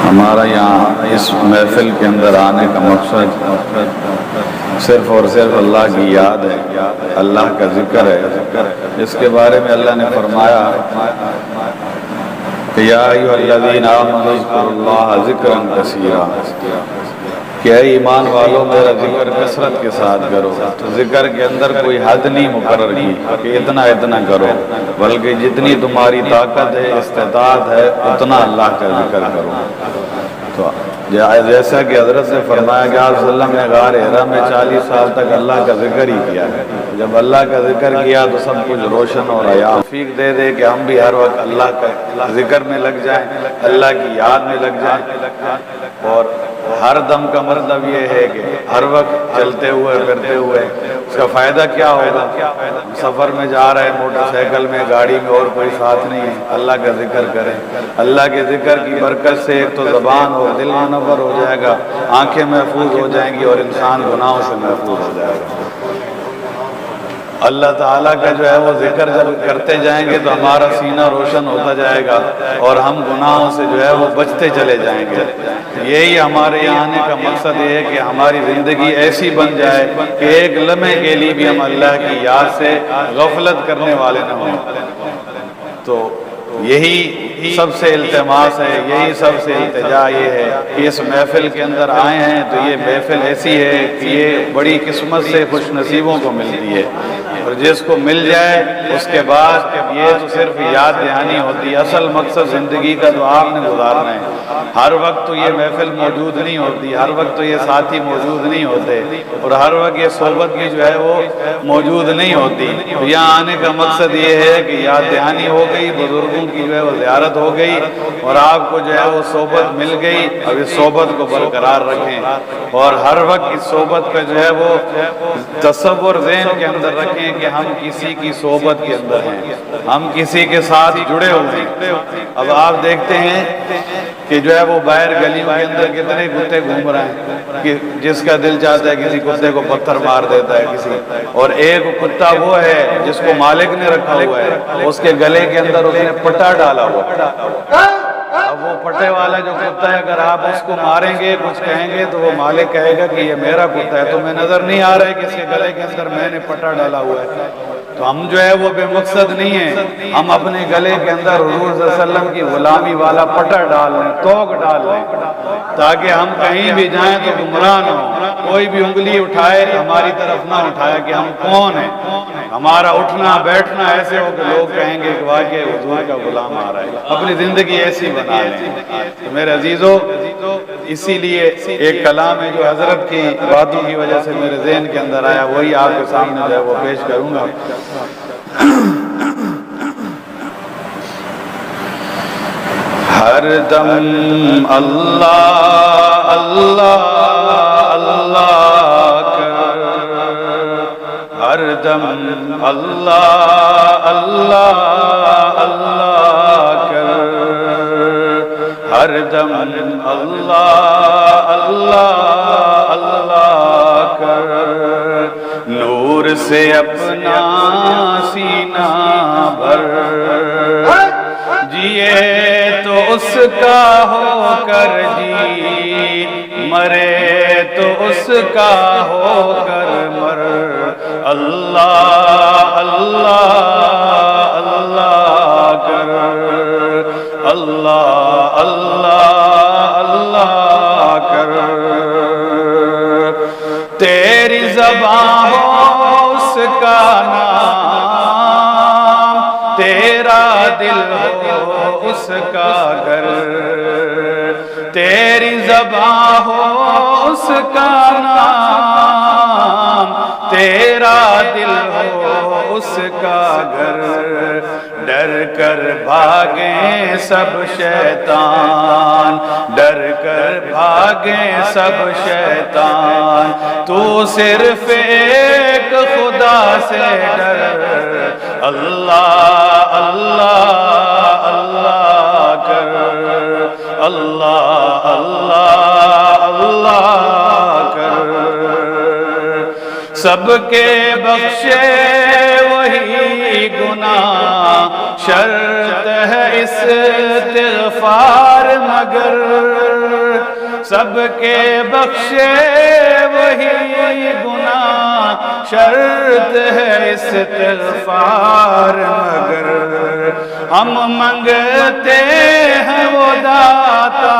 ہمارا یہاں اس محفل کے اندر آنے کا مقصد صرف اور صرف اللہ کی یاد ہے، اللہ کا ذکر ہے، جس کے بارے میں اللہ نے فرمایا کہ یا ایھا الذین آمنوا اذکروا اللہ ذکرا کثیرا، کہ اے ایمان والو میرا ذکر کثرت کے ساتھ کرو۔ تو ذکر کے اندر کوئی حد نہیں مقرر کی کہ اتنا اتنا کرو، بلکہ جتنی تمہاری طاقت ہے، استطاعت ہے، اتنا اللہ کا ذکر کرو۔ تو جیسا کہ حضرت نے فرمایا کہ آپ صلی اللہ علیہ وسلم نے غار حرا میں 40 سال تک اللہ کا ذکر ہی کیا ہے۔ جب اللہ کا ذکر کیا تو سب کچھ روشن ہو رہا ہے۔ توفیق دے دے کہ ہم بھی ہر وقت اللہ کا ذکر میں لگ جائیں، اللہ کی یاد میں لگ جائیں۔ اور ہر دم کا مطلب یہ ہے کہ ہر وقت چلتے ہوئے پھرتے ہوئے اس کا فائدہ کیا ہوگا؟ سفر میں جا رہے ہیں، موٹر سائیکل میں، گاڑی میں، اور کوئی ساتھ نہیں ہے، اللہ کا ذکر کریں۔ اللہ کے ذکر کی برکت سے ایک تو زبان اور دل منور ہو جائے گا، آنکھیں محفوظ ہو جائیں گی، اور انسان گناہوں سے محفوظ ہو جائے گا۔ اللہ تعالیٰ کا جو ہے وہ ذکر جب کرتے جائیں گے تو ہمارا سینہ روشن ہوتا جائے گا، اور ہم گناہوں سے جو ہے وہ بچتے چلے جائیں گے۔ یہی ہمارے یہاں آنے کا مقصد یہ ہے کہ ہماری زندگی ایسی بن جائے کہ ایک لمحے کے لیے بھی ہم اللہ کی یاد سے غفلت کرنے والے نہ ہوں۔ تو یہی سب سے التماس ہے، یہی سب سے التجا یہ ہے کہ اس محفل کے اندر آئے ہیں تو یہ محفل ایسی ہے کہ یہ بڑی قسمت سے خوش نصیبوں کو ملتی ہے، اور جس کو مل جائے اس کے بعد یہ تو صرف یاد دہانی ہوتی ہے۔ اصل مقصد زندگی کا تو آپ نے گزارنا ہے۔ ہر وقت تو یہ محفل موجود نہیں ہوتی، ہر وقت تو یہ ساتھی موجود نہیں ہوتے، اور ہر وقت یہ صحبت بھی جو ہے وہ موجود نہیں ہوتی۔ یہاں آنے کا مقصد یہ ہے کہ یاد دہانی ہو گئی، بزرگوں کی جو ہے وہ زیارت ہو گئی، اور آپ کو جو ہے وہ صحبت مل گئی۔ اب اس صحبت کو برقرار رکھیں، اور ہر وقت اس صحبت کا جو ہے وہ تصور ذہن کے اندر رکھیں کہ ہم کسی کی صحبت کے اندر ہیں، ہم کسی کے ساتھ جڑے ہوئے ہیں۔ اب آپ دیکھتے ہیں کہ جو ہے وہ باہر گلیوں کے اندر کتنے کتے گھوم رہے ہیں کہ جس کا دل چاہتا ہے کسی کتے کو پتھر مار دیتا ہے کسی، اور ایک کتا وہ ہے جس کو مالک نے رکھا ہوا ہے، اس کے گلے کے اندر اس نے پٹا ڈالا ہوا۔ اب وہ پٹے والا جو کتا ہے اگر آپ اس کو ماریں گے، کچھ کہیں گے، تو وہ مالک کہے گا کہ یہ میرا کتا ہے، تمہیں نظر نہیں آ رہا ہے کہ اس کے گلے کے اندر میں نے پٹا ڈالا ہوا ہے؟ تو ہم جو ہے وہ بے مقصد نہیں ہیں، ہم اپنے گلے کے اندر حضور صلی اللہ علیہ وسلم کی غلامی والا پٹا ڈال لیں، توق ڈال لیں، تاکہ ہم کہیں بھی جائیں تو گمراہ نہ ہوں۔ کوئی بھی انگلی اٹھائے ہماری طرف نہ اٹھائے کہ ہم کون ہیں۔ ہمارا اٹھنا بیٹھنا ایسے ہو کہ لوگ کہیں گے کہ واقعی حضور کا غلام آ رہا ہے۔ اپنی زندگی ایسی بنا لیں۔ تو میرے عزیزو، اسی لیے ایک کلام ہے جو حضرت کی باتوں کی وجہ سے میرے ذہن کے اندر آیا، وہی آپ کے سامنے جو ہے وہ پیش کروں گا۔ ہر دم اللہ اللہ اللہ کر، ہر دم اللہ اللہ اللہ کر، ہر دم اللہ اللہ اللہ کر، نور سے اپنا سینہ بھر، جیے تو اس کا ہو کر جی، مرے تو اس کا ہو کر مر، اللہ اللہ اللہ کر، اللہ اللہ اللہ کر، تیری زبان ہو اس کا نام، تیرا دل ہو اس کا گھر، تیری زبان ہو اس کا نام، تیرا دل ہو اس کا گھر، ڈر کر بھاگیں سب شیطان، ڈر کر بھاگیں سب شیطان، تو صرف ایک خدا سے ڈر، اللہ اللہ اللہ کر، اللہ اللہ اللہ کر، سب کے بخشے وہی گناہ، شرط ہے استغفار مگر، سب کے بخشے وہی گناہ شرط ہے استغفار مگر ہم منگتے ہیں وہ داتا